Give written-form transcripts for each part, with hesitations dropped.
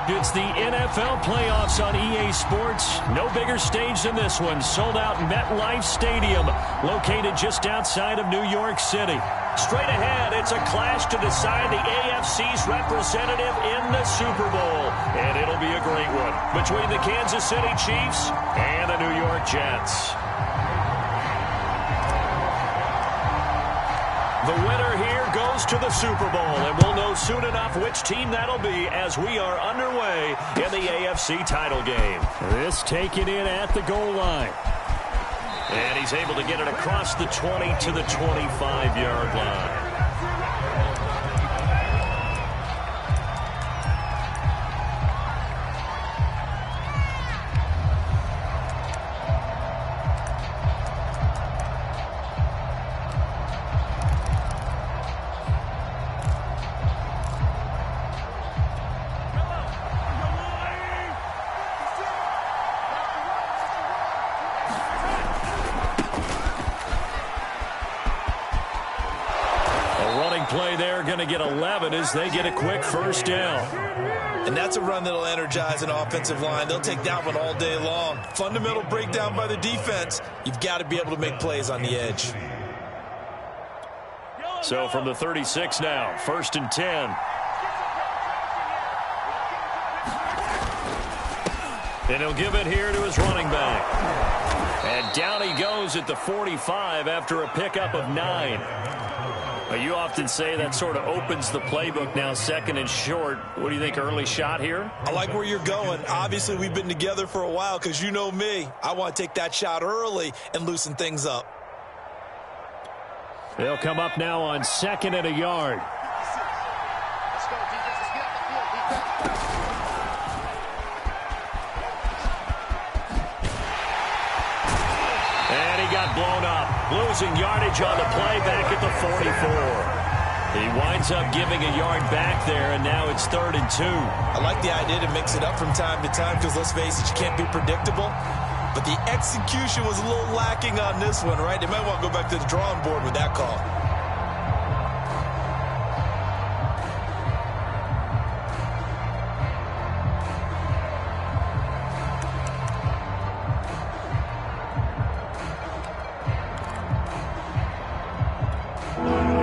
It's the NFL playoffs on EA Sports. No bigger stage than this one. Sold out MetLife Stadium, located just outside of New York City. Straight ahead, it's a clash to decide the AFC's representative in the Super Bowl. And it'll be a great one between the Kansas City Chiefs and the New York Jets. The winner here goes to the Super Bowl, and we'll know soon enough which team that'll be as we are underway in the AFC title game. This taken in at the goal line. And he's able to get it across the 20 to the 25-yard line. Play there, going to get 11 as they get a quick first down. And that's a run that'll energize an offensive line. They'll take that one all day long. Fundamental breakdown by the defense. You've got to be able to make plays on the edge. So from the 36 now, 1st and 10. And he'll give it here to his running back. And down he goes at the 45 after a pickup of 9. You often say that sort of opens the playbook now, 2nd and short. What do you think, early shot here? I like where you're going. Obviously, we've been together for a while because you know me. I want to take that shot early and loosen things up. They'll come up now on 2nd and a yard. And he got blown up. Losing yardage on the play back at the 44. He winds up giving a yard back there, and now it's 3rd and 2. I like the idea to mix it up from time to time because, let's face it, you can't be predictable. But the execution was a little lacking on this one, right? They might want to go back to the drawing board with that call.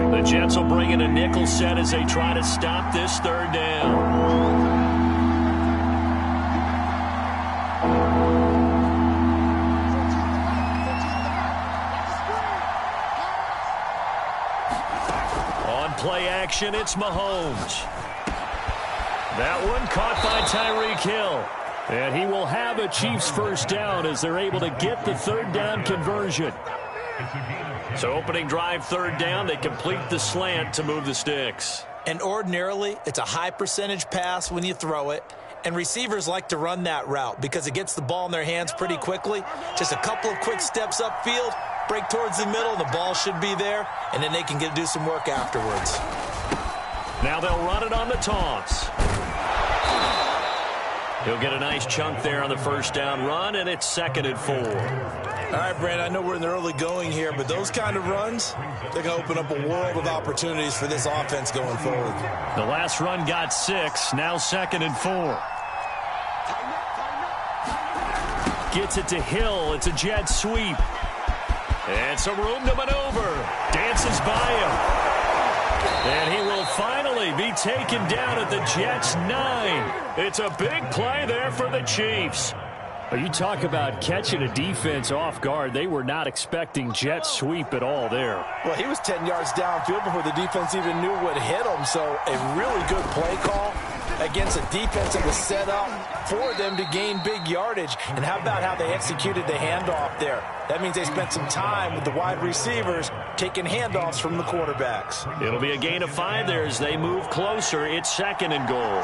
The Jets will bring in a nickel set as they try to stop this 3rd down. On play action, it's Mahomes. That one caught by Tyreek Hill. And he will have a Chiefs first down as they're able to get the 3rd down conversion. So opening drive, 3rd down, they complete the slant to move the sticks. And ordinarily, it's a high percentage pass when you throw it. And receivers like to run that route because it gets the ball in their hands pretty quickly. Just a couple of quick steps upfield, break towards the middle, the ball should be there, and then they can do some work afterwards. Now they'll run it on the toss. He'll get a nice chunk there on the first down run, and it's 2nd and 4. All right, Brand, I know we're in the early going here, but those kind of runs, they're going to open up a world of opportunities for this offense going forward. The last run got 6, now 2nd and 4. Gets it to Hill. It's a jet sweep. And some room to maneuver. Dances by him. And he will finally be taken down at the Jets' 9. It's a big play there for the Chiefs. You talk about catching a defense off guard. They were not expecting jet sweep at all there. Well, he was 10 yards downfield before the defense even knew what hit him. So a really good play call against a defense that was set up for them to gain big yardage. And how about how they executed the handoff there? That means they spent some time with the wide receivers taking handoffs from the quarterbacks. It'll be a gain of 5 there as they move closer. It's 2nd and goal.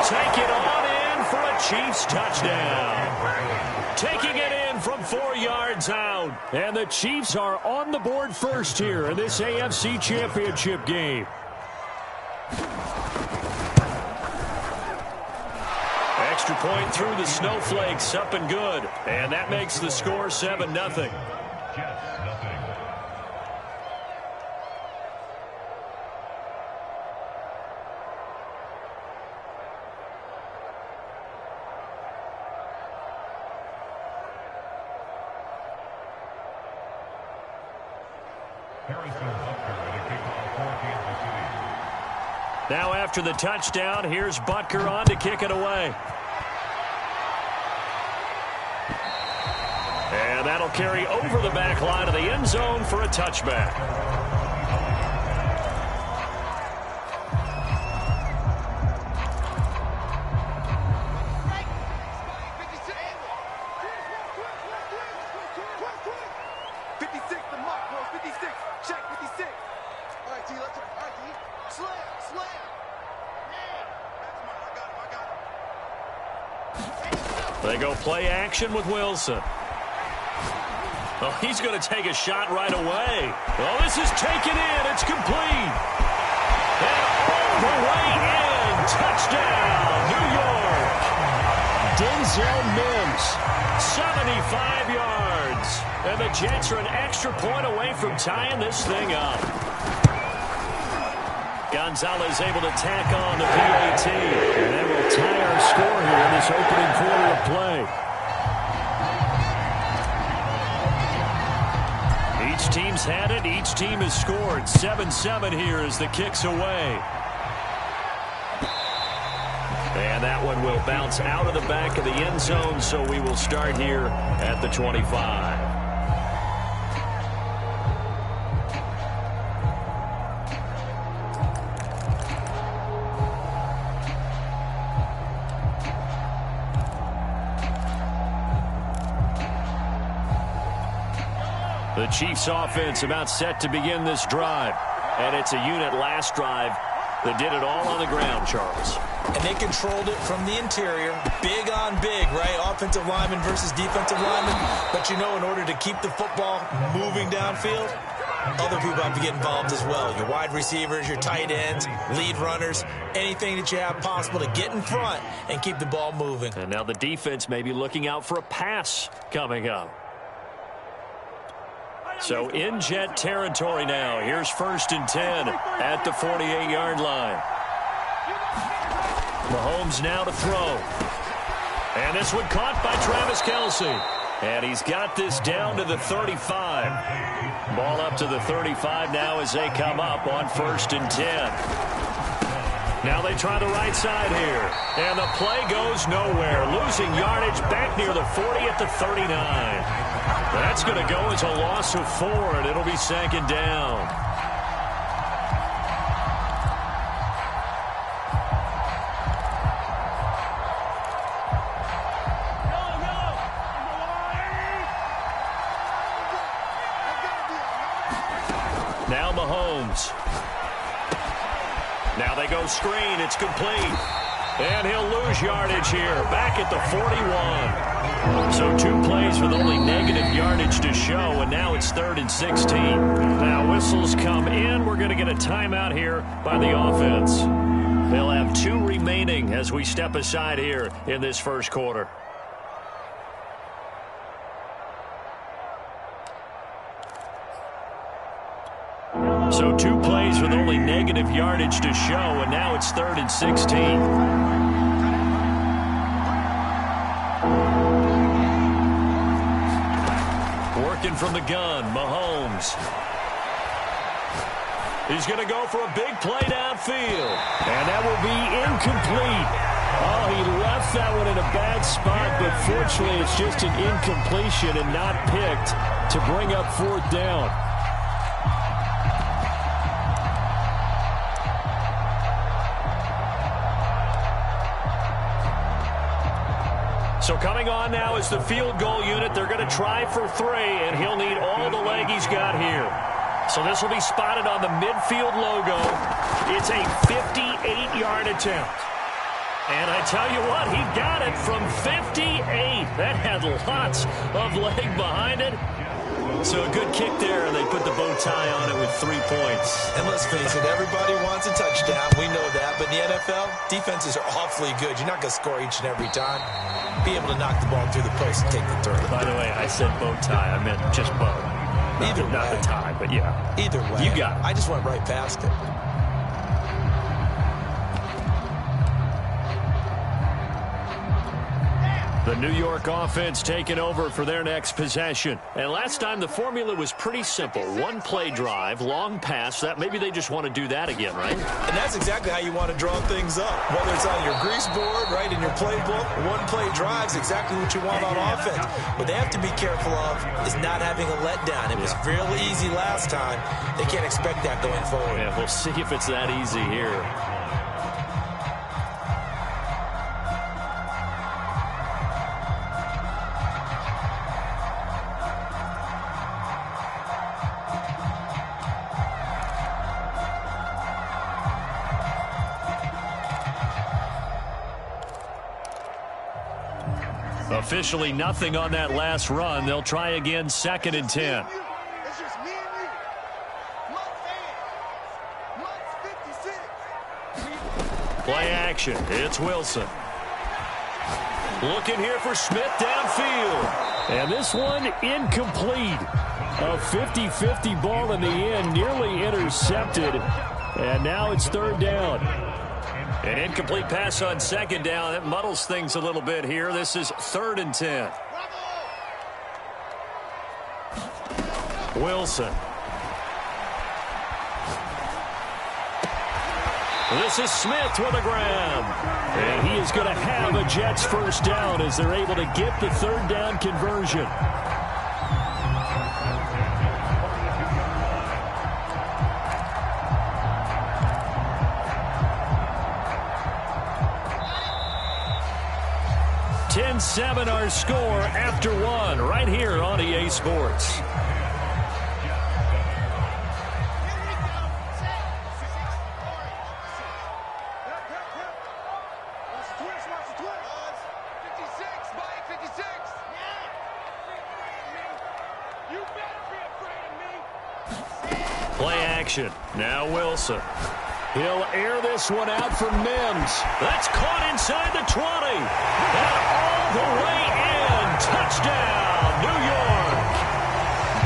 Take it on in for a Chiefs touchdown. Taking it in from 4 yards out. And the Chiefs are on the board first here in this AFC Championship game. Extra point through the snowflakes, up and good. And that makes the score 7-0. Now after the touchdown, here's Butker on to kick it away. And that'll carry over the back line of the end zone for a touchback. They go play action with Wilson. Oh, he's going to take a shot right away. Oh, this is taken in. It's complete. And all the way in. Touchdown, New York. Denzel Mims, 75 yards. And the Jets are an extra point away from tying this thing up. Gonzalez able to tack on the PAT. And that will tie our score here in this opening quarter of play. Each team's had it. Each team has scored. 7-7 here as the kick's away. And that one will bounce out of the back of the end zone, so we will start here at the 25. The Chiefs offense about set to begin this drive. And it's a unit last drive that did it all on the ground, Charles. And they controlled it from the interior. Big on big, right? Offensive lineman versus defensive lineman. But you know, in order to keep the football moving downfield, other people have to get involved as well. Your wide receivers, your tight ends, lead runners, anything that you have possible to get in front and keep the ball moving. And now the defense may be looking out for a pass coming up. So in Jet territory now. Here's 1st and 10 at the 48-yard line. Mahomes now to throw. And this one caught by Travis Kelce. And he's got this down to the 35. Ball up to the 35 now as they come up on 1st and 10. Now they try the right side here. And the play goes nowhere. Losing yardage back near the 40 at the 39. That's going to go as a loss of 4, and it'll be 2nd down. Now Mahomes. Now they go screen. It's complete. And he'll lose yardage here. Back at the 41. So 2 plays with only negative yardage to show, and now it's 3rd and 16. Now whistles come in. We're going to get a timeout here by the offense. They'll have 2 remaining as we step aside here in this first quarter. So 2 plays with only negative yardage to show, and now it's 3rd and 16. Working from the gun, Mahomes. He's going to go for a big play downfield. And that will be incomplete. Oh, he left that one in a bad spot, but fortunately it's just an incompletion and not picked to bring up 4th down. So coming on now is the field goal unit. They're going to try for 3, and he'll need all the leg he's got here. So this will be spotted on the midfield logo. It's a 58-yard attempt. And I tell you what, he got it from 58. That had lots of leg behind it. So a good kick there, and they put the bow tie on it with 3 points. And let's face it, everybody wants a touchdown. We know that. But in the NFL, defenses are awfully good. You're not going to score each and every time. Be able to knock the ball through the post and take the third. By the way, I said bow tie. I meant just bow. Either way. Not the tie, but yeah. Either way. You got it. I just went right past it. The New York offense taking over for their next possession. And last time the formula was pretty simple. One play drive, long pass. That maybe they just want to do that again, right? And that's exactly how you want to draw things up. Whether it's on your grease board, right, in your playbook, one play drive's exactly what you want on offense. What they have to be careful of is not having a letdown. It was really easy last time. They can't expect that going forward. Yeah, we'll see if it's that easy here. Officially nothing on that last run. They'll try again, 2nd and 10. Play action. It's Wilson. Looking here for Smith downfield. And this one incomplete. A 50-50 ball in the end, nearly intercepted. And now it's 3rd down. An incomplete pass on 2nd down. That muddles things a little bit here. This is 3rd and 10. Wilson. This is Smith with a grab. And he is going to have a Jets first down as they're able to get the 3rd down conversion. Seven our score after 1 right here on EA Sports. Play action. Now Wilson. He'll air this one out for Mims. That's caught inside the 20. And all the way in. Touchdown, New York.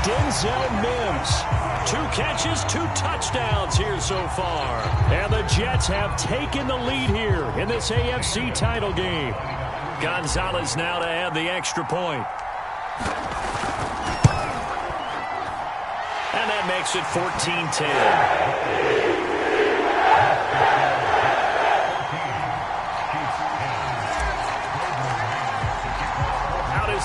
Denzel Mims. 2 catches, 2 touchdowns here so far. And the Jets have taken the lead here in this AFC title game. Gonzalez now to add the extra point. And that makes it 14-10.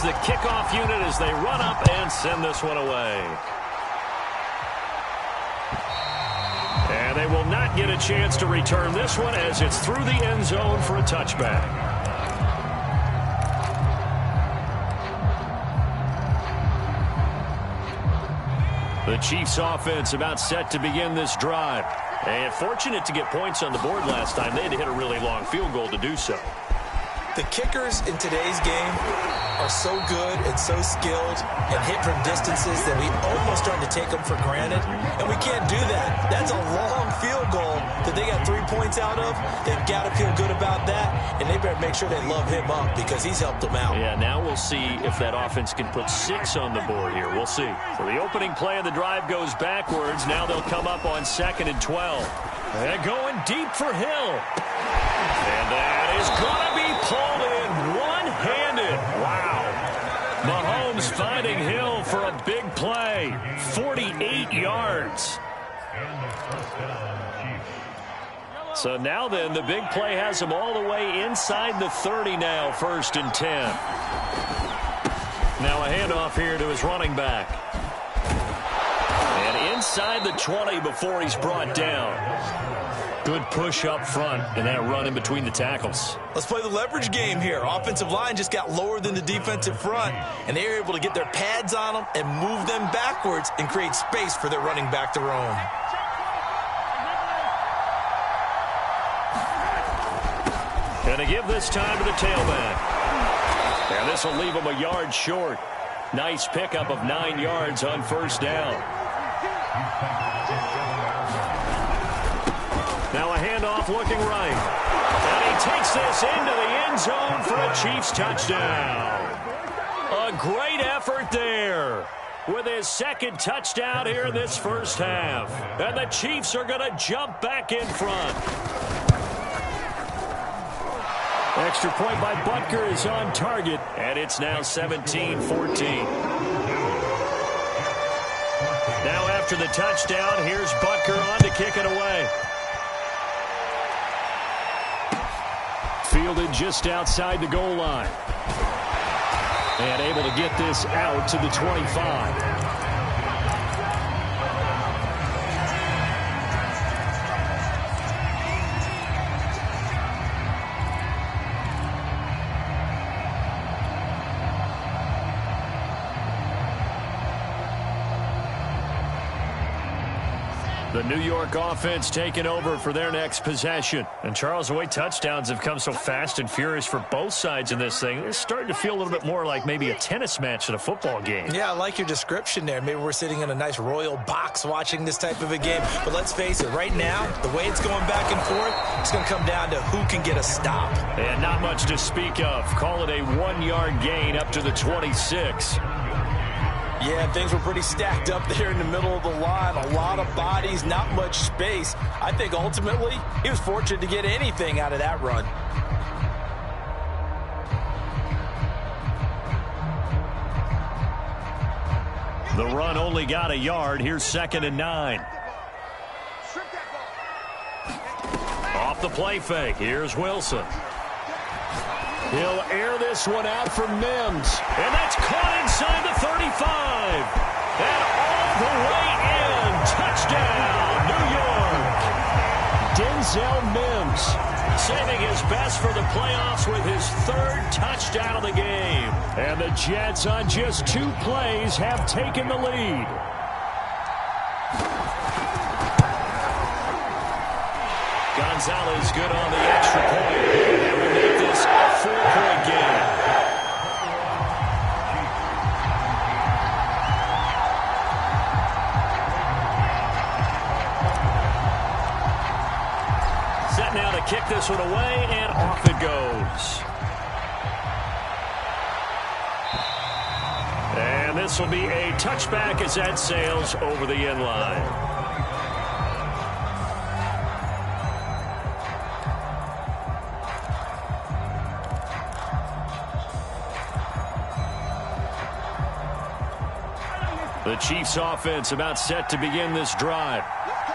The kickoff unit as they run up and send this one away. And they will not get a chance to return this one as it's through the end zone for a touchback. The Chiefs offense about set to begin this drive. And fortunate to get points on the board last time. They had to hit a really long field goal to do so. The kickers in today's game are so good and so skilled and hit from distances that we almost start to take them for granted, and we can't do that. That's a long field goal that they got 3 points out of. They've got to feel good about that, and they better make sure they love him up because he's helped them out. Yeah, now we'll see if that offense can put 6 on the board here. We'll see. So the opening play of the drive goes backwards. Now they'll come up on 2nd and 12. They're going deep for Hill. And that is going to be pulled in one-handed. Wow. Mahomes finding Hill for a big play. 48 yards. So now then, the big play has him all the way inside the 30 now, 1st and 10. Now a handoff here to his running back. And inside the 20 before he's brought down. Good push up front and that run in between the tackles. Let's play the leverage game here. Offensive line just got lower than the defensive front, and they were able to get their pads on them and move them backwards and create space for their running back to roam. Gonna give this time to the tailback. And this will leave him a yard short. Nice pickup of 9 yards on 1st down. Now a handoff looking right. And he takes this into the end zone for a Chiefs touchdown. A great effort there with his 2nd touchdown here in this first half. And the Chiefs are going to jump back in front. Extra point by Butker is on target, and it's now 17-14. Now after the touchdown, here's Butker on to kick it away. Fielded just outside the goal line. And able to get this out to the 25. The New York offense taking over for their next possession. And Charles, the way touchdowns have come so fast and furious for both sides in this thing, it's starting to feel a little bit more like maybe a tennis match than a football game. Yeah, I like your description there. Maybe we're sitting in a nice royal box watching this type of a game. But let's face it, right now, the way it's going back and forth, it's going to come down to who can get a stop. And not much to speak of. Call it a 1-yard gain up to the 26. Yeah, things were pretty stacked up there in the middle of the line. A lot of bodies, not much space. I think ultimately he was fortunate to get anything out of that run. The run only got a yard. Here's 2nd and 9. Off the play fake. Here's Wilson. He'll air this one out for Mims. And that's caught inside the 35. And all the way in. Touchdown, New York. Denzel Mims saving his best for the playoffs with his 3rd touchdown of the game. And the Jets on just 2 plays have taken the lead. Gonzalez good on the extra point. And we make this a 4-point game. Set now to kick this one away, and off it goes. And this will be a touchback as that sails over the end line. The Chiefs offense about set to begin this drive.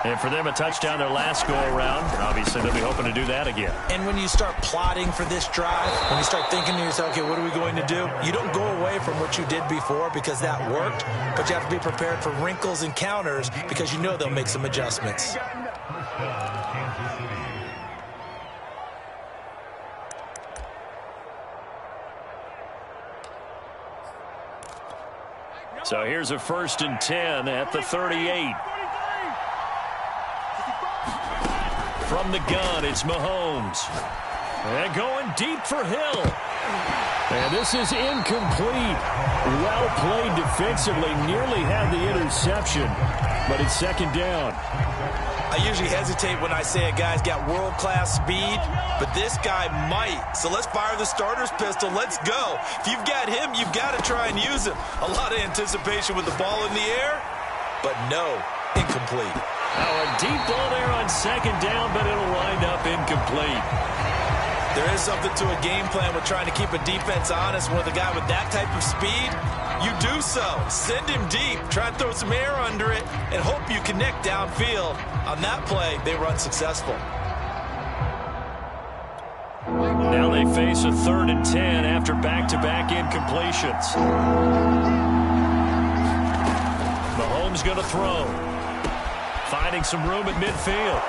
And for them, a touchdown their last go-around. Obviously, they'll be hoping to do that again. And when you start plotting for this drive, when you start thinking to yourself, okay, what are we going to do? You don't go away from what you did before because that worked, but you have to be prepared for wrinkles and counters because you know they'll make some adjustments. So here's a 1st and 10 at the 38. From the gun, it's Mahomes. And going deep for Hill. And this is incomplete. Well played defensively. Nearly had the interception. But it's 2nd down. I usually hesitate when I say a guy's got world-class speed, but this guy might. So let's fire the starter's pistol. Let's go. If you've got him, you've got to try and use him. A lot of anticipation with the ball in the air, but no, incomplete. Now a deep ball there on 2nd down, but it'll wind up incomplete. There is something to a game plan with trying to keep a defense honest with a guy with that type of speed. You do so. Send him deep. Try and throw some air under it and hope you connect downfield. On that play, they run successful. Now they face a 3rd and 10 after back-to-back incompletions. Mahomes going to throw. Finding some room at midfield.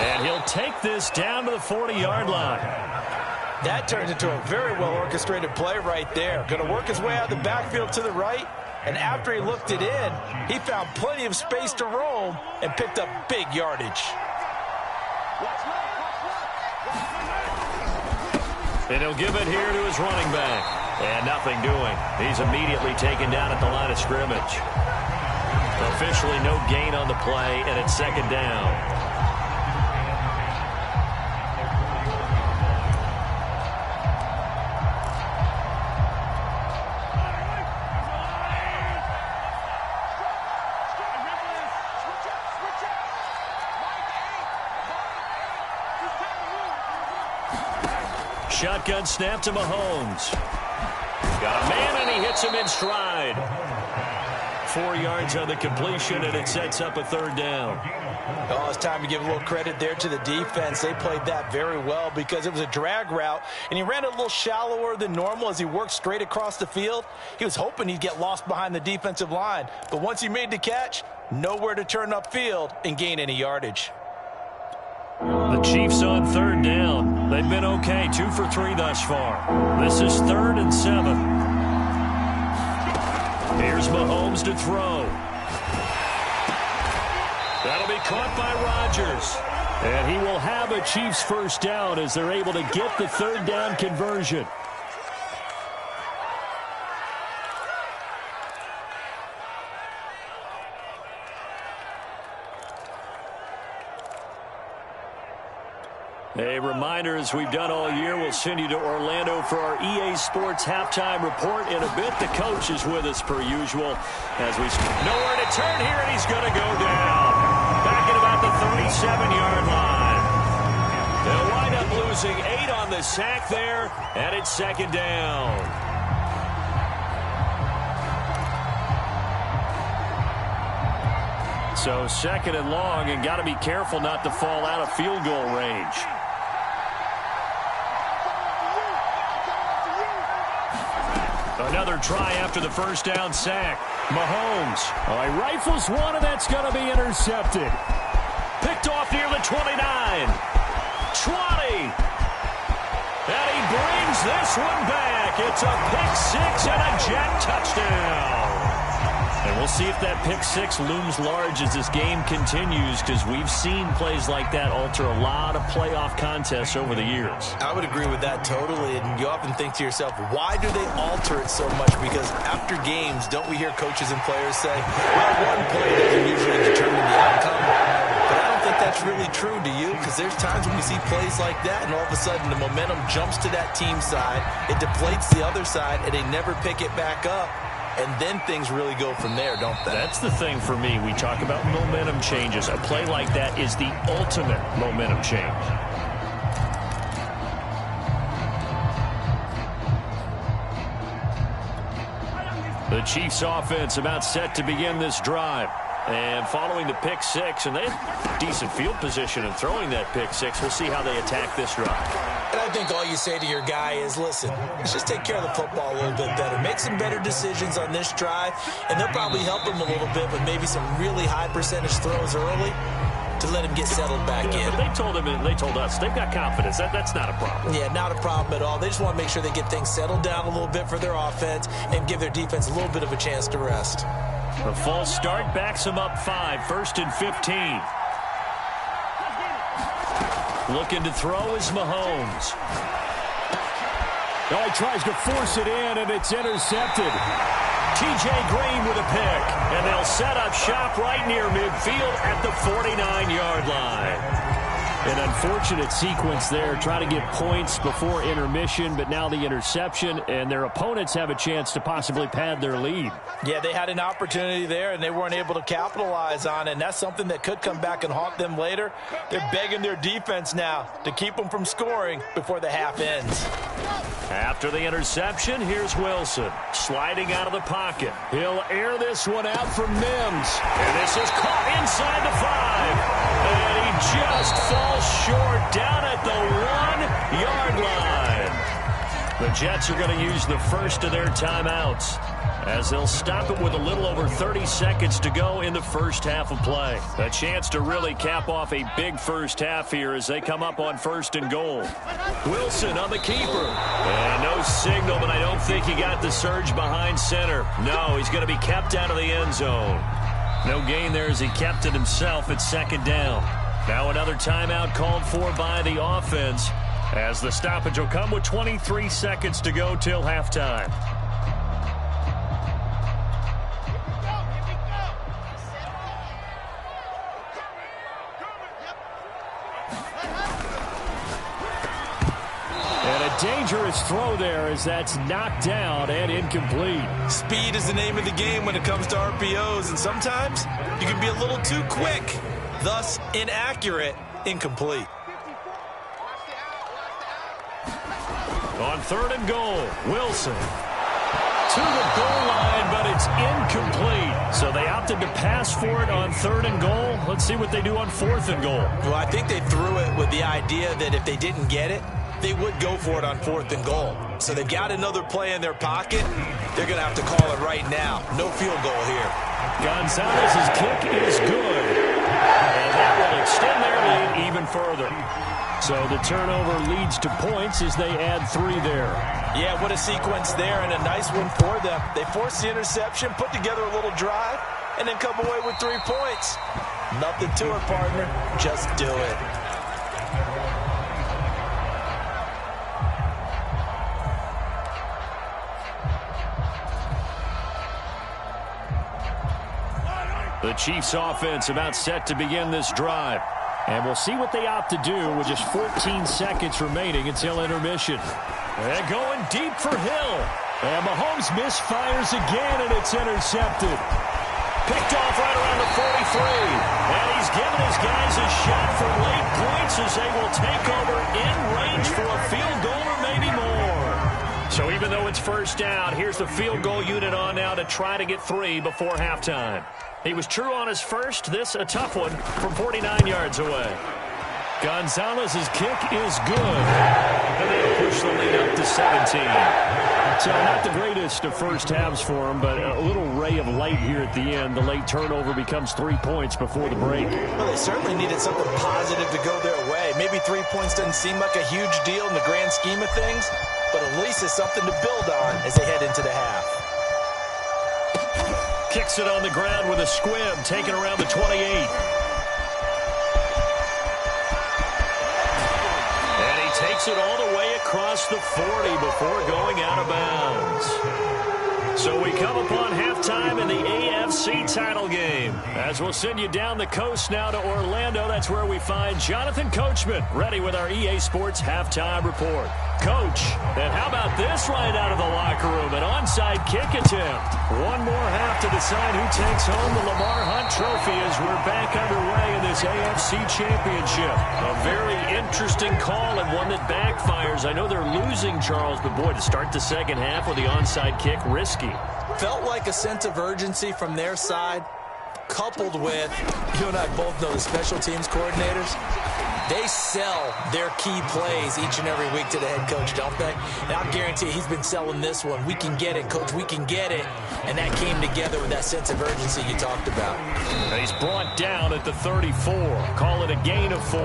And he'll take this down to the 40-yard line. That turned into a very well-orchestrated play right there. Going to work his way out of the backfield to the right. And after he looked it in, he found plenty of space to roam and picked up big yardage. And he'll give it here to his running back. And nothing doing. He's immediately taken down at the line of scrimmage. Officially no gain on the play, and it's 2nd down. Shotgun snap to Mahomes. Got a man, and he hits him in stride. 4 yards on the completion, and it sets up a third down. Oh, it's time to give a little credit there to the defense. They played that very well because it was a drag route, and he ran a little shallower than normal as he worked straight across the field. He was hoping he'd get lost behind the defensive line, but once he made the catch, nowhere to turn upfield and gain any yardage. The Chiefs on third down. They've been okay, 2 for 3 thus far. This is 3rd and 7. Here's Mahomes to throw. That'll be caught by Rodgers. And he will have a Chiefs first down as they're able to get the third down conversion. A reminder, as we've done all year, we'll send you to Orlando for our EA Sports halftime report. In a bit, the coach is with us per usual. As we nowhere to turn here, and he's going to go down. Back at about the 37-yard line. They'll wind up losing 8 on the sack there, and it's 2nd down. So 2nd and long, and got to be careful not to fall out of field goal range. Another try after the first down sack. Mahomes. Oh, he rifles one, and that's going to be intercepted. Picked off near the 29. 20. And he brings this one back. It's a pick-6 and a Jet touchdown. And we'll see if that pick-6 looms large as this game continues, because we've seen plays like that alter a lot of playoff contests over the years. I would agree with that totally, and you often think to yourself, why do they alter it so much? Because after games, don't we hear coaches and players say, well, one play doesn't usually determine the outcome? But I don't think that's really true, do you? Because there's times when we see plays like that, and all of a sudden the momentum jumps to that team side, it deflates the other side, and they never pick it back up. And then things really go from there, don't they? That's the thing for me. We talk about momentum changes. A play like that is the ultimate momentum change. The Chiefs offense about set to begin this drive. And following the pick-6, and they have decent field position in throwing that pick-6. We'll see how they attack this drive. And I think all you say to your guy is, listen, let's just take care of the football a little bit better. Make some better decisions on this drive, and they'll probably help him a little bit with maybe some really high-percentage throws early to let him get settled back in. But they told us they've got confidence. That's not a problem. Yeah, not a problem at all. They just want to make sure they get things settled down a little bit for their offense and give their defense a little bit of a chance to rest. The false start backs him up 5, 1st and 15. Looking to throw is Mahomes. Oh, he tries to force it in, and it's intercepted. T.J. Green with a pick, and they'll set up shop right near midfield at the 49-yard line. An unfortunate sequence there, trying to get points before intermission, but now the interception, and their opponents have a chance to possibly pad their lead. Yeah, they had an opportunity there, and they weren't able to capitalize on it, and that's something that could come back and haunt them later. They're begging their defense now to keep them from scoring before the half ends. After the interception, here's Wilson, sliding out of the pocket. He'll air this one out for Mims, and this is caught inside the 5. And he just falls short down at the 1-yard line. The Jets are going to use the first of their timeouts as they'll stop it with a little over 30 seconds to go in the first half of play. A chance to really cap off a big first half here as they come up on 1st and goal. Wilson on the keeper. And no signal, but I don't think he got the surge behind center. No, he's going to be kept out of the end zone. No gain there as he kept it himself at 2nd down. Now another timeout called for by the offense as the stoppage will come with 23 seconds to go till halftime. Dangerous throw there as that's knocked down and incomplete. Speed is the name of the game when it comes to RPOs, and sometimes you can be a little too quick, thus inaccurate, incomplete. On 3rd and goal, Wilson. To the goal line, but it's incomplete. So they opted to pass for it on 3rd and goal. Let's see what they do on 4th and goal. Well, I think they threw it with the idea that if they didn't get it, they would go for it on 4th and goal. So they've got another play in their pocket. They're going to have to call it right now. No field goal here. Gonzalez's kick is good. And that will extend their lead even further. So the turnover leads to points as they add 3 there. Yeah, what a sequence there, and a nice one for them. They forced the interception, put together a little drive, and then come away with 3 points. Nothing to it, partner. Just do it. The Chiefs offense about set to begin this drive. And we'll see what they opt to do with just 14 seconds remaining until intermission. And going deep for Hill. And Mahomes misfires again, and it's intercepted. Picked off right around the 43. And he's giving his guys a shot for late points as they will take over in range for a field goal or maybe more. So even though it's first down, here's the field goal unit on now to try to get 3 before halftime. He was true on his first. This a tough one from 49 yards away. Gonzalez's kick is good. And they'll push the lead up to 17. So not the greatest of first halves for him, but a little ray of light here at the end. The late turnover becomes 3 points before the break. Well, they certainly needed something positive to go their way. Maybe 3 points doesn't seem like a huge deal in the grand scheme of things, but at least it's something to build on as they head into the half. Kicks it on the ground with a squib, taken around the 28. And he takes it all the way across the 40 before going out of bounds. So we come upon halftime in the AFC title game. As we'll send you down the coast now to Orlando, that's where we find Jonathan Coachman, ready with our EA Sports halftime report. Coach, and how about this right out of the locker room? An onside kick attempt. One more half to decide who takes home the Lamar Hunt Trophy as we're back underway in this AFC Championship. A very interesting call and one that backfires. I know they're losing, Charles, but boy, to start the second half with the onside kick, risky. Felt like a sense of urgency from their side, coupled with, you and I both know the special teams coordinators. They sell their key plays each and every week to the head coach, don't they? And I'll guarantee he's been selling this one. We can get it, Coach. We can get it. And that came together with that sense of urgency you talked about. And he's brought down at the 34. Call it a gain of 4.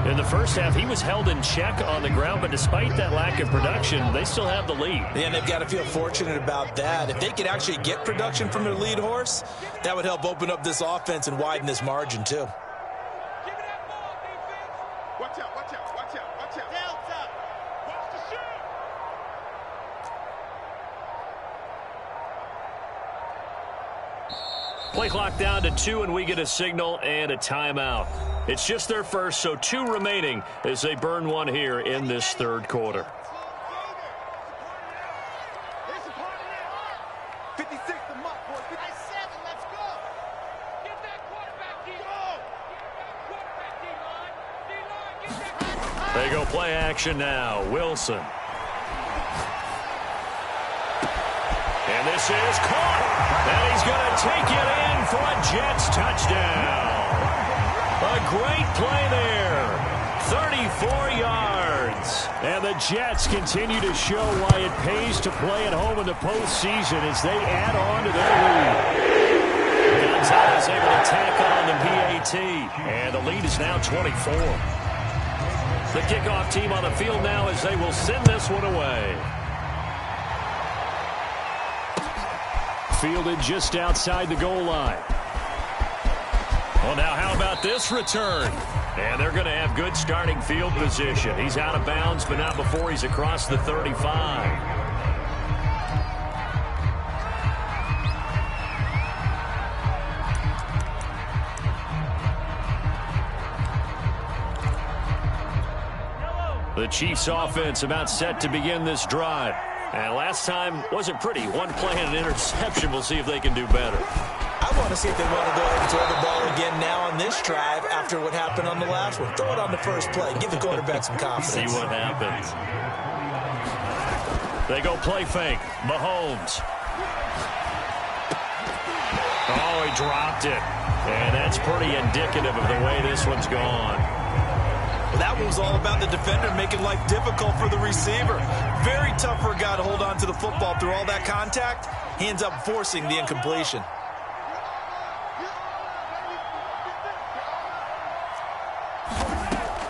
In the first half, he was held in check on the ground, but despite that lack of production, they still have the lead. And they've got to feel fortunate about that. If they could actually get production from their lead horse, that would help open up this offense and widen this margin, too. Play clock down to 2, and we get a signal and a timeout. It's just their first, so 2 remaining as they burn one here in this third quarter. 56, the mark, boy. 57, let's go. Get that quarterback, D-line. Get that quarterback, D-line. They go play action now. Wilson. And this is caught. And he's going to take it in for a Jets touchdown. A great play there. 34 yards. And the Jets continue to show why it pays to play at home in the postseason as they add on to their lead. Gonzalez able to tack on the PAT. And the lead is now 24. The kickoff team on the field now as they will send this one away. Fielded just outside the goal line. Well, now how about this return? And they're going to have good starting field position. He's out of bounds, but not before he's across the 35. The Chiefs offense about set to begin this drive. And last time wasn't pretty. One play and an interception. We'll see if they can do better. I want to see if they want to go ahead and throw the ball again now on this drive after what happened on the last one. Throw it on the first play. Give the quarterback some confidence. See what happens. They go play fake. Mahomes. Oh, he dropped it. And that's pretty indicative of the way this one's gone. Well, that one was all about the defender making life difficult for the receiver. Very tough for a guy to hold on to the football through all that contact. He ends up forcing the incompletion.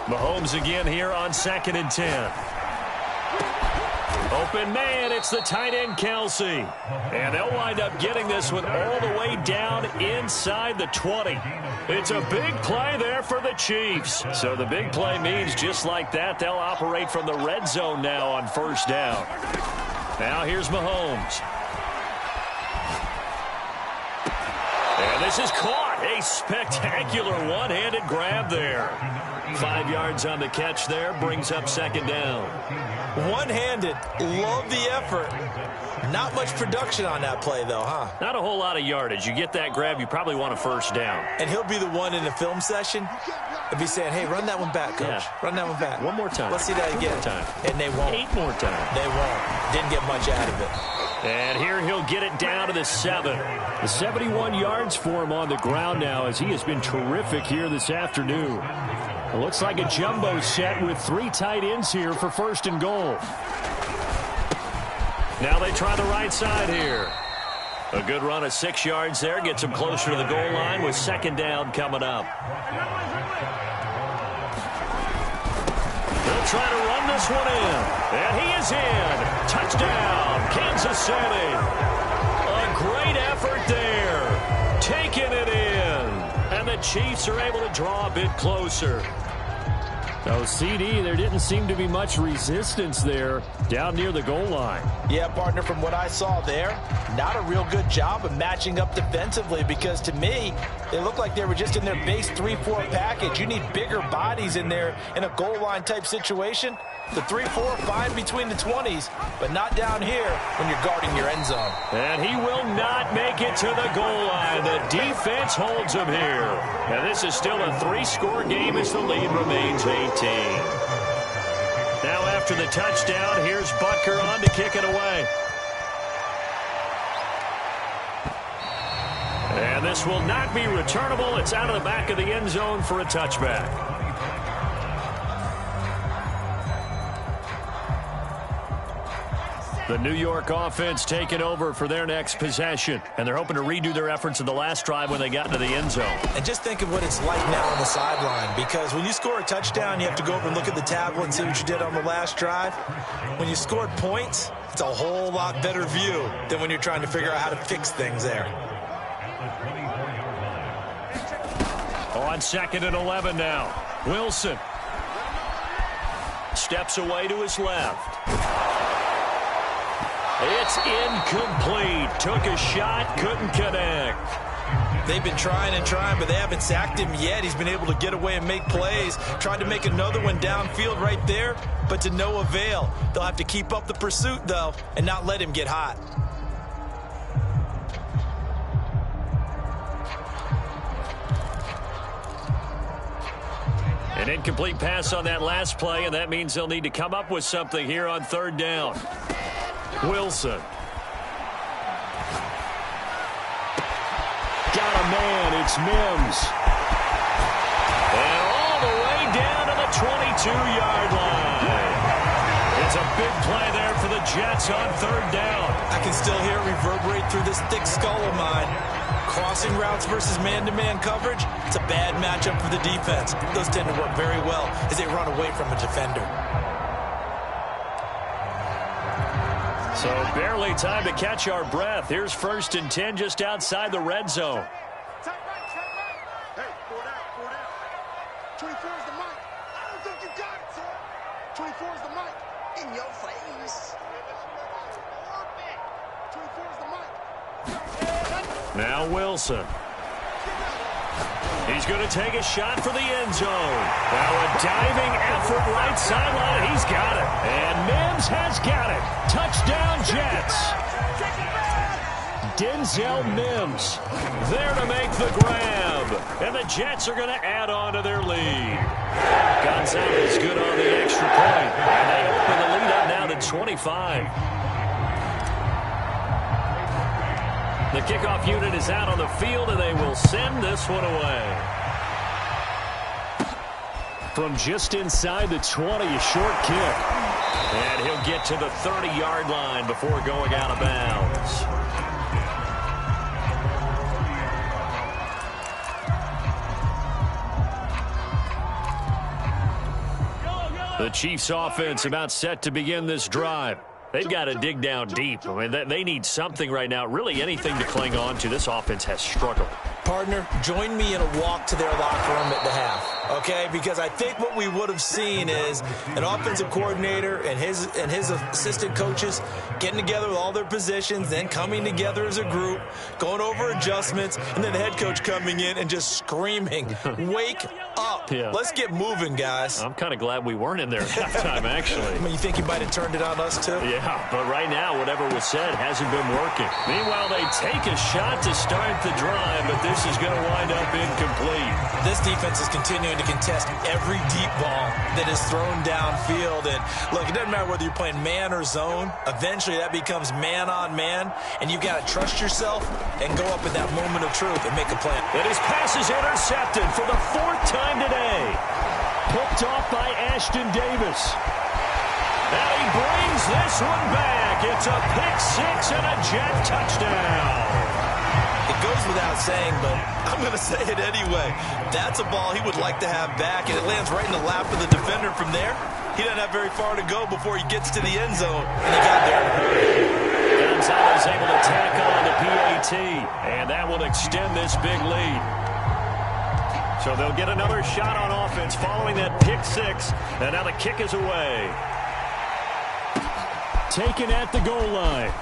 Mahomes again here on 2nd and 10. Open man, it's the tight end, Kelsey. And they'll wind up getting this one all the way down inside the 20. It's a big play there for the Chiefs. So the big play means just like that, they'll operate from the red zone now on 1st down. Now here's Mahomes. And this is caught. A spectacular one-handed grab there. 5 yards on the catch there, brings up 2nd down. One-handed, love the effort. Not much production on that play, though, huh? Not a whole lot of yardage. You get that grab, you probably want a 1st down. And he'll be the one in the film session. He'll be saying, hey, run that one back, coach. Yeah. Run that one back. One more time. Let's see that again. 1 more time. And they won't. 8 more times. They won't. Didn't get much out of it. And here he'll get it down to the 7. The 71 yards for him on the ground now as he has been terrific here this afternoon. It looks like a jumbo set with 3 tight ends here for 1st and goal. Now they try the right side here. A good run of 6 yards there. Gets him closer to the goal line with 2nd down coming up. They'll try to run this one in. And he is in. Touchdown, Kansas City. A great effort there. Taking it in. And the Chiefs are able to draw a bit closer. So, CD, there didn't seem to be much resistance there down near the goal line. Yeah, partner, from what I saw there, not a real good job of matching up defensively because, to me, they looked like they were just in their base 3-4 package. You need bigger bodies in there in a goal line type situation. The 3-4, fine between the 20s, but not down here when you're guarding your end zone. And he will not make it to the goal line. The defense holds him here. And this is still a 3-score game as the lead remains 18. Now after the touchdown, here's Butker on to kick it away. And this will not be returnable. It's out of the back of the end zone for a touchback. The New York offense taking over for their next possession. And they're hoping to redo their efforts in the last drive when they got into the end zone. And just think of what it's like now on the sideline. Because when you score a touchdown, you have to go over and look at the tablet and see what you did on the last drive. When you scored points, it's a whole lot better view than when you're trying to figure out how to fix things there. On 2nd and 11 now. Wilson steps away to his left. It's incomplete. Took a shot, couldn't connect. They've been trying and trying, but they haven't sacked him yet. He's been able to get away and make plays. Tried to make another one downfield right there, but to no avail. They'll have to keep up the pursuit, though, and not let him get hot. An incomplete pass on that last play, and that means they'll need to come up with something here on 3rd down. Wilson. Got a man, it's Mims. And all the way down to the 22-yard line. It's a big play there for the Jets on 3rd down. I can still hear it reverberate through this thick skull of mine. Crossing routes versus man-to-man coverage, it's a bad matchup for the defense. Those tend to work very well as they run away from a defender. So barely time to catch our breath. Here's 1st and 10 just outside the red zone. Tight right. Hey, 4 down. 24 is the mic. I don't think you got it, sir. 24 is the mic. In your face. 24 is the mic. Now Wilson. He's going to take a shot for the end zone. Now a diving effort right sideline. He's got it. And Mims has got it. Touchdown Jets. Denzel Mims there to make the grab. And the Jets are going to add on to their lead. Gonzalez good on the extra point. And they open the lead up now to 25. The kickoff unit is out on the field, and they will send this one away. From just inside the 20, a short kick. And he'll get to the 30-yard line before going out of bounds. The Chiefs offense about set to begin this drive. They've got to dig down deep. I mean, they need something right now, really anything to cling on to. This offense has struggled. Partner, join me in a walk to their locker room at the half, okay? Because I think what we would have seen is an offensive coordinator and his assistant coaches getting together with all their positions, then coming together as a group, going over adjustments, and then the head coach coming in and just screaming, wake up. Yeah. Let's get moving, guys. I'm kind of glad we weren't in there at halftime, actually. I mean, you think he might have turned it on us, too? Yeah, but right now, whatever was said hasn't been working. Meanwhile, they take a shot to start the drive, but this is going to wind up incomplete. This defense is continuing to contest every deep ball that is thrown downfield. And, look, it doesn't matter whether you're playing man or zone. Eventually, that becomes man-on-man, and you've got to trust yourself and go up at that moment of truth and make a play. And his pass is intercepted for the 4th time today. Picked off by Ashton Davis. And he brings this one back. It's a pick-6 and a Jet touchdown. It goes without saying, but I'm going to say it anyway. That's a ball he would like to have back, and it lands right in the lap of the defender from there. He doesn't have very far to go before he gets to the end zone, and he got there. Gonzalez able to tack on the PAT, and that will extend this big lead. So they'll get another shot on offense following that pick-6, and now the kick is away. Taken at the goal line.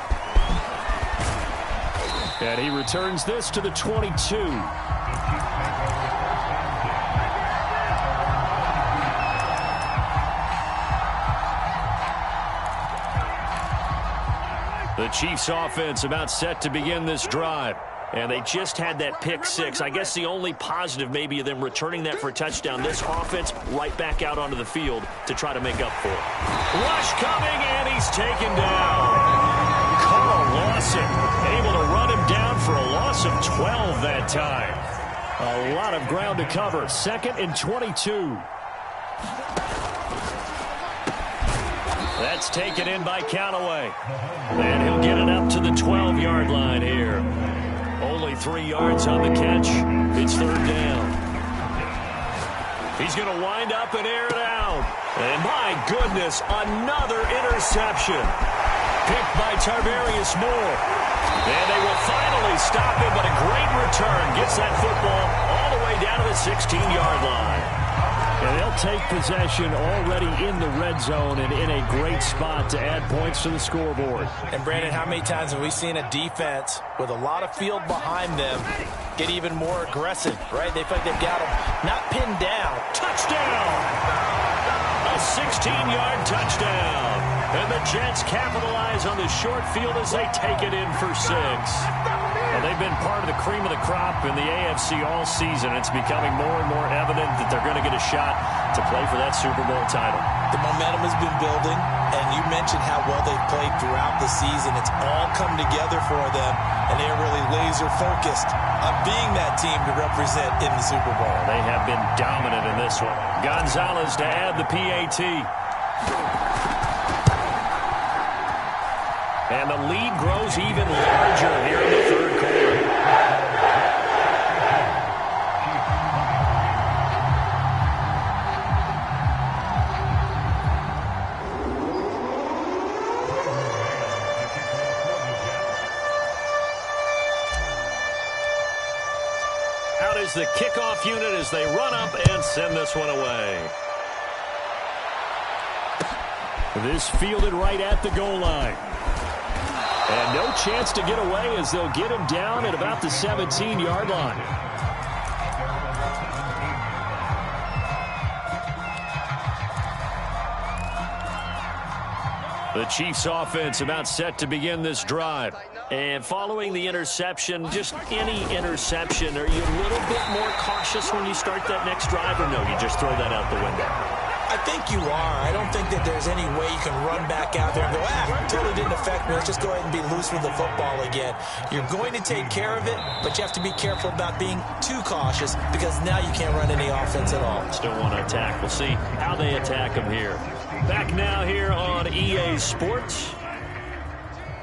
And he returns this to the 22. The Chiefs offense about set to begin this drive. And they just had that pick-6. I guess the only positive maybe of them returning that for a touchdown. This offense right back out onto the field to try to make up for it. Rush coming, and he's taken down. Carl Lawson able to run him down for a loss of 12 that time. A lot of ground to cover. 2nd and 22. That's taken in by Callaway. And he'll get it up to the 12-yard line here. Only 3 yards on the catch. It's 3rd down. He's going to wind up and air it out. And my goodness, another interception. Picked by Tarvarius Moore. And they will finally stop him, but a great return. Gets that football all the way down to the 16-yard line. And they'll take possession already in the red zone and in a great spot to add points to the scoreboard. And, Brandon, how many times have we seen a defense with a lot of field behind them get even more aggressive, right? They feel like they've got them not pinned down. Touchdown! A 16-yard touchdown. And the Jets capitalize on the short field as they take it in for 6. Well, they've been part of the cream of the crop in the AFC all season. It's becoming more and more evident that they're going to get a shot to play for that Super Bowl title. The momentum has been building, and you mentioned how well they've played throughout the season. It's all come together for them, and they're really laser-focused on being that team to represent in the Super Bowl. They have been dominant in this one. Gonzalez to add the PAT. And the lead grows even larger here in the 3rd quarter. Out is the kickoff unit as they run up and send this one away. This fielded right at the goal line. And no chance to get away as they'll get him down at about the 17-yard line. The Chiefs offense about set to begin this drive. And following the interception, just any interception, are you a little bit more cautious when you start that next drive, or no, you just throw that out the window? I think you are. I don't think that there's any way you can run back out there and go, totally didn't affect me. Let's just go ahead and be loose with the football again. You're going to take care of it, but you have to be careful about being too cautious because now you can't run any offense at all. Still want to attack. We'll see how they attack him here. Back now here on EA Sports.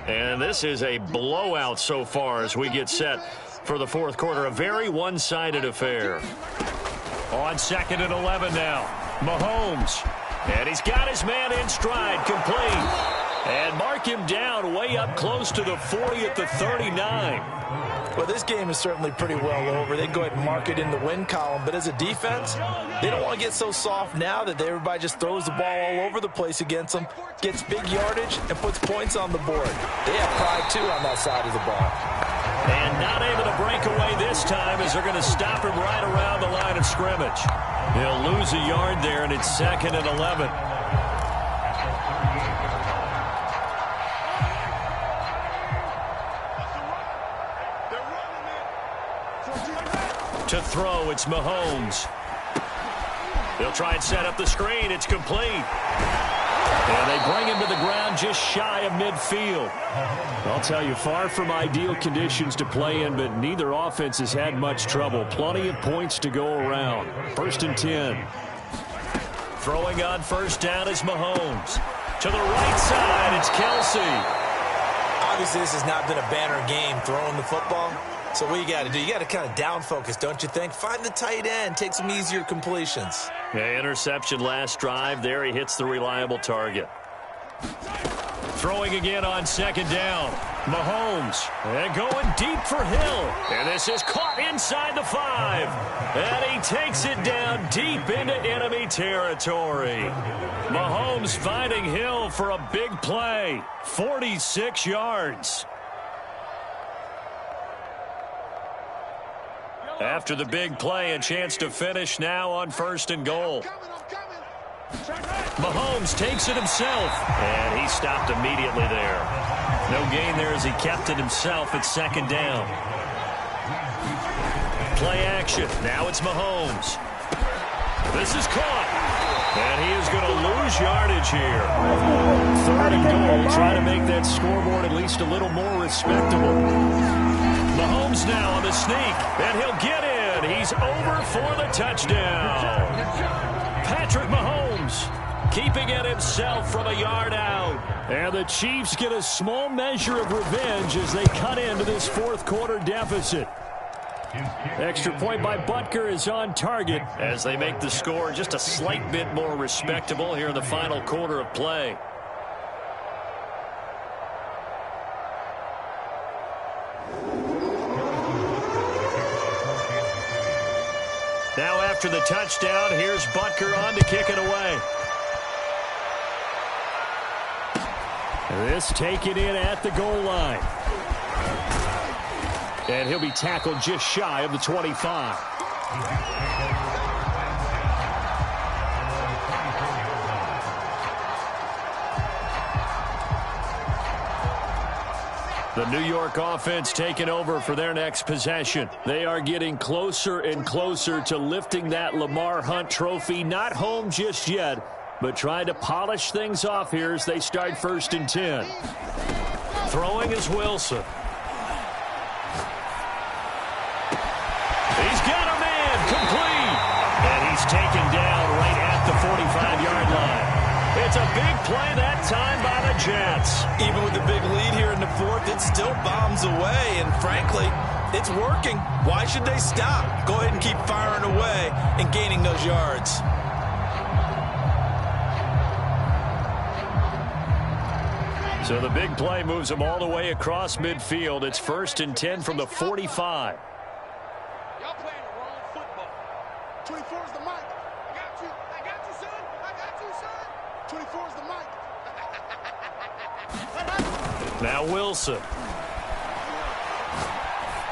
And this is a blowout so far as we get set for the fourth quarter. A very one-sided affair. On 2nd and 11 now. Mahomes. And he's got his man in stride, complete. And mark him down way up close to the 40 at the 39. Well, this game is certainly pretty well over. They go ahead and mark it in the win column. But as a defense, they don't want to get so soft now that everybody just throws the ball all over the place against them, gets big yardage, and puts points on the board. They have pride, too, on that side of the ball. And not able to break away this time as they're going to stop him right around the line of scrimmage. He'll lose a yard there, and it's 2nd and 11. To throw, it's Mahomes. They'll try and set up the screen. It's complete. And they bring him to the ground just shy of midfield. I'll tell you, far from ideal conditions to play in, but neither offense has had much trouble. Plenty of points to go around. 1st and 10. Throwing on first down is Mahomes. To the right side, it's Kelsey. Obviously, this has not been a banner game throwing the football. So what you got to do, you got to kind of down focus, don't you think? Find the tight end, take some easier completions. Yeah, interception last drive. There he hits the reliable target. Throwing again on 2nd down. Mahomes. And going deep for Hill. And this is caught inside the 5. And he takes it down deep into enemy territory. Mahomes finding Hill for a big play. 46 yards. After the big play, a chance to finish now on 1st and goal. Mahomes takes it himself, and he stopped immediately there. No gain there as he kept it himself at 2nd down. Play action. Now it's Mahomes. This is caught, and he is going to lose yardage here. 3rd and goal. Try to make that scoreboard at least a little more respectable. Mahomes now on the sneak, and he'll get in. He's over for the touchdown. Patrick Mahomes keeping it himself from a yard out. And the Chiefs get a small measure of revenge as they cut into this fourth quarter deficit. Extra point by Butker is on target as they make the score just a slight bit more respectable here in the final quarter of play. Now after the touchdown, here's Butker on to kick it away. This taken in at the goal line. And he'll be tackled just shy of the 25. The New York offense taking over for their next possession. They are getting closer and closer to lifting that Lamar Hunt trophy. Not home just yet, but trying to polish things off here as they start 1st and 10. Throwing is Wilson. He's got a man complete. And he's taken down right at the 45-yard line. It's a big play that time by the Jets. Even with the big lead here in the 4th, it still bombs away. And frankly, it's working. Why should they stop? Go ahead and keep firing away and gaining those yards. So the big play moves them all the way across midfield. It's 1st and 10 from the 45. Y'all playing the wrong football. 24 is the mic. I got you. I got you, son. I got you, son. 24 is the mic. Now Wilson.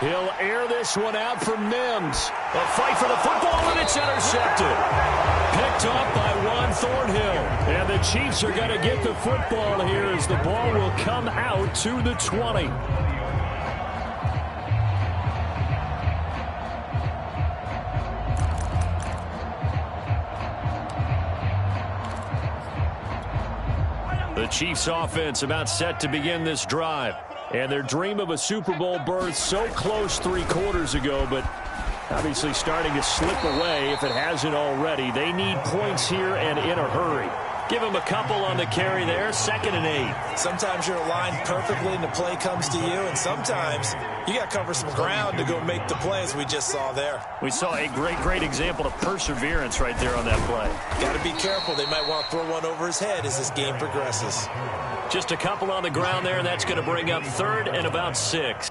He'll air this one out for Mims. A fight for the football, and it's intercepted. Picked off by Juan Thornhill. And the Chiefs are going to get the football here as the ball will come out to the 20. The Chiefs offense about set to begin this drive. And their dream of a Super Bowl berth so close 3 quarters ago, but obviously starting to slip away if it hasn't already. They need points here and in a hurry. Give them a couple on the carry there, 2nd and 8. Sometimes you're aligned perfectly and the play comes to you, and sometimes you got to cover some ground to go make the play, as we just saw there. We saw a great example of perseverance right there on that play. Got to be careful. They might want to throw one over his head as this game progresses. Just a couple on the ground there, and that's going to bring up 3rd and about 6.